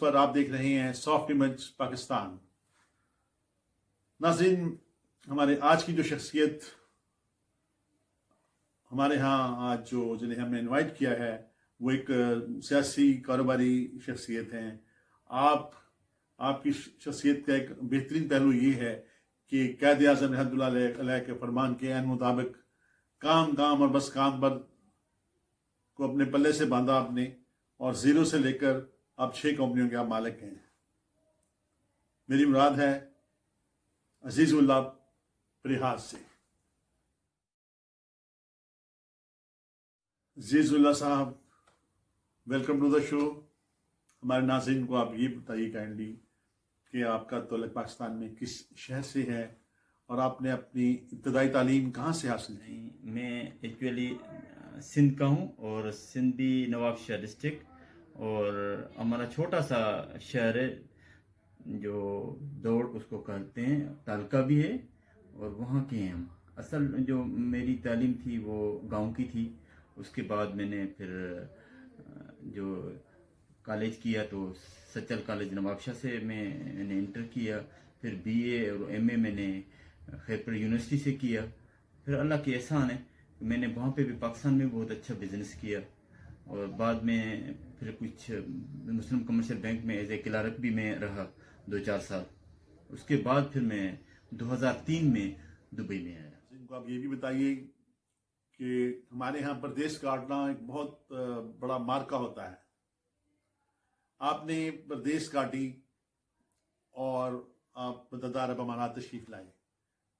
پر آپ دیکھ رہے ہیں سافٹ امیج پاکستان. ناظرین، ہمارے آج کی جو شخصیت ہمارے ہاں آج جنہیں ہم نے انوائٹ کیا ہے وہ ایک سیاسی کاروباری شخصیت ہیں. آپ کی شخصیت کا ایک بہترین پہلو یہ ہے کہ قائد اعظم رحمۃ اللہ علیہ کے فرمان کے عین مطابق کام اور بس کام پر کو اپنے پلے سے باندھا آپ نے، اور زیرو سے لے کر اب 6 کمپنیوں کے آپ مالک ہیں. میری مراد ہے عزیز اللہ پریہاز سے. عزیز اللہ صاحب، ویلکم ٹو دا شو. ہمارے ناظرین کو آپ یہ بتائیے کائنڈلی کہ آپ کا تعلق پاکستان میں کس شہر سے ہے اور آپ نے اپنی ابتدائی تعلیم کہاں سے حاصل کی؟ میں ایکچولی سندھ کا ہوں، اور سندھی نواب شاہ ڈسٹرکٹ، اور ہمارا چھوٹا سا شہر ہے جو دوڑ اس کو کہتے ہیں، تالکا بھی ہے، اور وہاں کے ہیں ہم. اصل جو میری تعلیم تھی وہ گاؤں کی تھی. اس کے بعد میں نے پھر جو کالج کیا تو سچل کالج نواب شاہ سے میں نے انٹر کیا. پھر بی اے اور ایم اے میں نے خیرپور یونیورسٹی سے کیا. پھر اللہ کی احسان ہے میں نے وہاں پہ بھی پاکستان میں بہت اچھا بزنس کیا، اور بعد میں پھر کچھ مسلم کمرشل بینک میں ایز اے کلارک بھی میں رہا 2-4 سال. اس کے بعد پھر میں 2003 میں دبئی میں آیا. ان کو آپ یہ بھی بتائیے کہ ہمارے ہاں پردیس کاٹنا ایک بہت بڑا مارکا ہوتا ہے. آپ نے پردیس کاٹی اور آپ متحدہ عرب امارات تشریف لائے،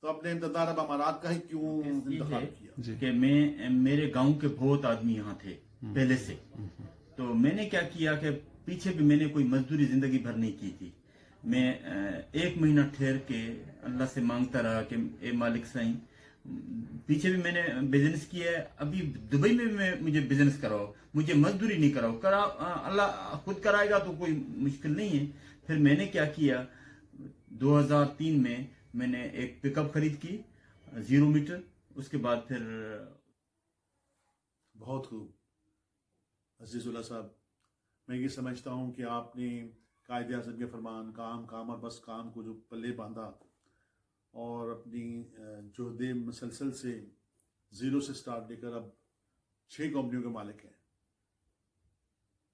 تو آپ نے متحدہ عرب امارات کا ہی کیوں انتخاب کیا؟ کہ میرے گاؤں کے بہت آدمی یہاں تھے پہلے سے، تو میں نے کیا کیا کہ پیچھے بھی میں نے کوئی مزدوری زندگی بھر نہیں کی تھی. میں 1 مہینہ ٹھہر کے اللہ سے مانگتا رہا کہ اے مالک سائیں، پیچھے بھی میں نے بزنس کیا ہے، ابھی دبئی میں مجھے بزنس کراؤ، مجھے مزدوری نہیں کراؤ، اللہ خود کرائے گا تو کوئی مشکل نہیں ہے. پھر میں نے کیا کیا، 2003 میں نے ایک پک اپ خرید کی 0 میٹر. اس کے بعد پھر بہت خوب. عزیز اللہ صاحب، میں یہ سمجھتا ہوں کہ آپ نے قائد اعظم کے فرمان کام اور بس کام کو جو پلے باندھا اور اپنی جہد مسلسل سے 0 سے سٹارٹ لے کر اب 6 کمپنیوں کے مالک ہیں،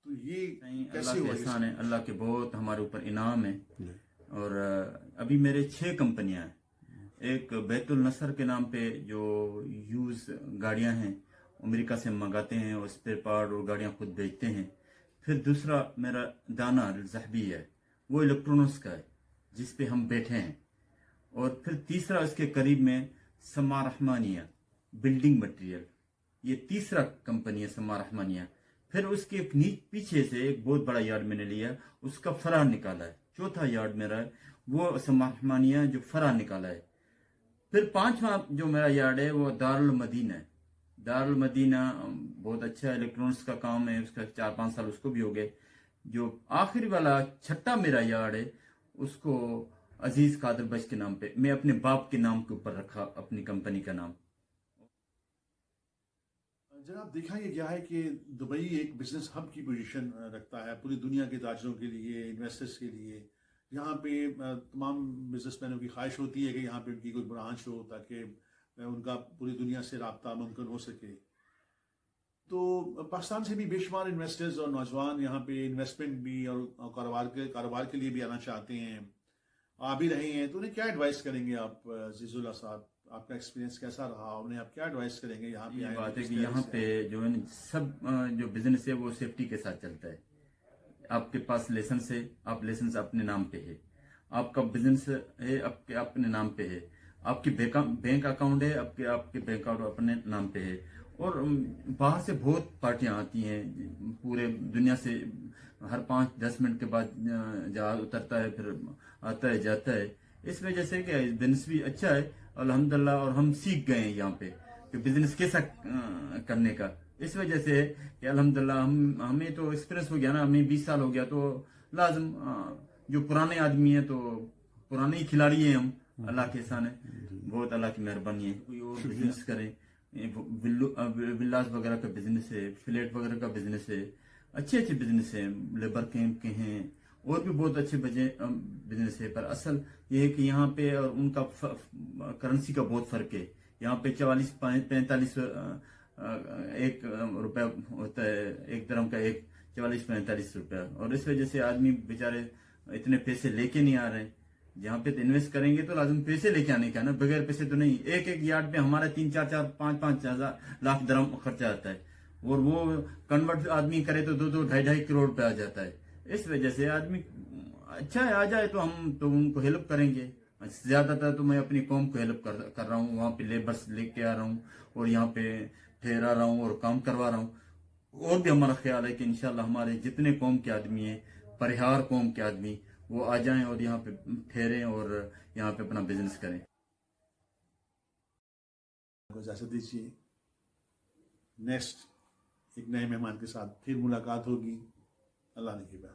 تو یہ کیسے ہوا؟ احسان ہے اللہ کے، بہت ہمارے اوپر انعام ہے. اور ابھی میرے 6 کمپنیاں ہیں. ایک بیت النصر کے نام پہ جو یوز گاڑیاں ہیں امریکہ سے منگاتے ہیں، اور اسپیئر پارٹ اور گاڑیاں خود بیچتے ہیں. پھر دوسرا میرا دانا الزحبی ہے، وہ الیکٹرونکس کا ہے جس پہ ہم بیٹھے ہیں. اور پھر تیسرا اس کے قریب میں سما رحمانیہ بلڈنگ مٹیریل، یہ تیسرا کمپنی ہے سما رحمانیہ. پھر اس کے پیچھے سے ایک بہت بڑا یارڈ میں نے لیا، اس کا فرع نکالا ہے. چوتھا یارڈ میرا ہے وہ سما رحمانیہ جو فرع نکالا ہے. پھر 5واں جو میرا یارڈ ہے وہ دارالمدینہ ہے. دارالمدینہ بہت اچھا الیکٹرونکس کا کام ہے، اس کا 4-5 سال اس کو بھی ہو گئے. جو آخری والا 6واں میرا یارڈ ہے اس کو عزیز قادر بچ کے نام پہ، میں اپنے باپ کے نام کے اوپر رکھا اپنی کمپنی کا نام. جناب، دیکھا یہ گیا ہے کہ دبئی ایک بزنس ہب کی پوزیشن رکھتا ہے پوری دنیا کے تاجروں کے لیے، انویسٹرز کے لیے. یہاں پہ تمام بزنس مینوں کی خواہش ہوتی ہے کہ یہاں پہ ان کی کوئی برانچ ہو تاکہ ان کا پوری دنیا سے رابطہ ممکن ہو سکے. تو پاکستان سے بھی بے شمار انویسٹرز اور نوجوان یہاں پہ انویسٹمنٹ بھی اور کاروبار کے لیے بھی آنا چاہتے ہیں، آ بھی رہے ہیں. تو انہیں کیا ایڈوائس کریں گے آپ عزیز اللہ صاحب؟ آپ کا ایکسپیرینس کیسا رہا؟ انہیں آپ کیا ایڈوائس کریں گے یہاں پہ؟ یہ بات ہے کہ یہاں پہ جو ہے سب جو بزنس ہے وہ سیفٹی کے ساتھ چلتا ہے. آپ کے پاس لائسنس ہے، آپ لائسنس اپنے نام پہ ہے، آپ کا بزنس ہے آپ کے اپنے نام پہ ہے، آپ کی بینک اکاؤنٹ ہے آپ کے بینک اکاؤنٹ اپنے نام پہ ہے. اور باہر سے بہت پارٹیاں آتی ہیں پورے دنیا سے، ہر 5-10 منٹ کے بعد جہاز اترتا ہے، پھر آتا ہے جاتا ہے. اس وجہ سے کہ بزنس بھی اچھا ہے الحمدللہ، اور ہم سیکھ گئے ہیں یہاں پہ کہ بزنس کیسا کرنے کا. اس وجہ سے کہ الحمدللہ ہمیں تو ایکسپیرینس ہو گیا نا، ہمیں 20 سال ہو گیا، تو لازم جو پرانے آدمی ہیں تو پرانے ہی کھلاڑی ہیں ہم. اللہ کے احسان ہے، بہت اللہ کی مہربانی ہے. کوئی اور بزنس کریں، ولاز وغیرہ کا بزنس ہے، فلیٹ وغیرہ کا بزنس ہے، اچھے بزنس ہیں، لیبر کیمپ کے ہیں، اور بھی بہت اچھے بزنس ہے، پر اصل یہ ہے کہ یہاں پہ اور ان کا کرنسی کا بہت فرق ہے. یہاں پہ 44-45 ایک روپے ہوتا ہے، ایک درہم کا ایک 44-45 روپے، اور اس وجہ سے آدمی بیچارے اتنے پیسے لے کے نہیں آ رہے ہیں. جہاں پہ انویسٹ کریں گے تو لازم پیسے لے کے آنے کا نا، بغیر پیسے تو نہیں. ایک یارڈ پہ ہمارا 3-4-5 لاکھ درہم خرچہ آتا ہے، اور وہ کنورٹ آدمی کرے تو 2-2-2.5 کروڑ روپے آ جاتا ہے. اس وجہ سے آدمی اچھا ہے آ جائے تو ہم تو ان کو ہیلپ کریں گے. زیادہ تر تو میں اپنی قوم کو ہیلپ کر رہا ہوں، وہاں پہ لیبرس لے کے آ رہا ہوں اور یہاں پہ ٹھہرا رہا ہوں اور کام کروا رہا ہوں. اور بھی ہمارا خیال ہے کہ انشاءاللہ ہمارے جتنے قوم کے آدمی ہیں، پرہار قوم کے آدمی، وہ آ جائیں اور یہاں پہ ٹھہریں اور یہاں پہ اپنا بزنس کریں. اجازت دیجیے، نیکسٹ ایک نئے مہمان کے ساتھ پھر ملاقات ہوگی. اللہ نے کی بات.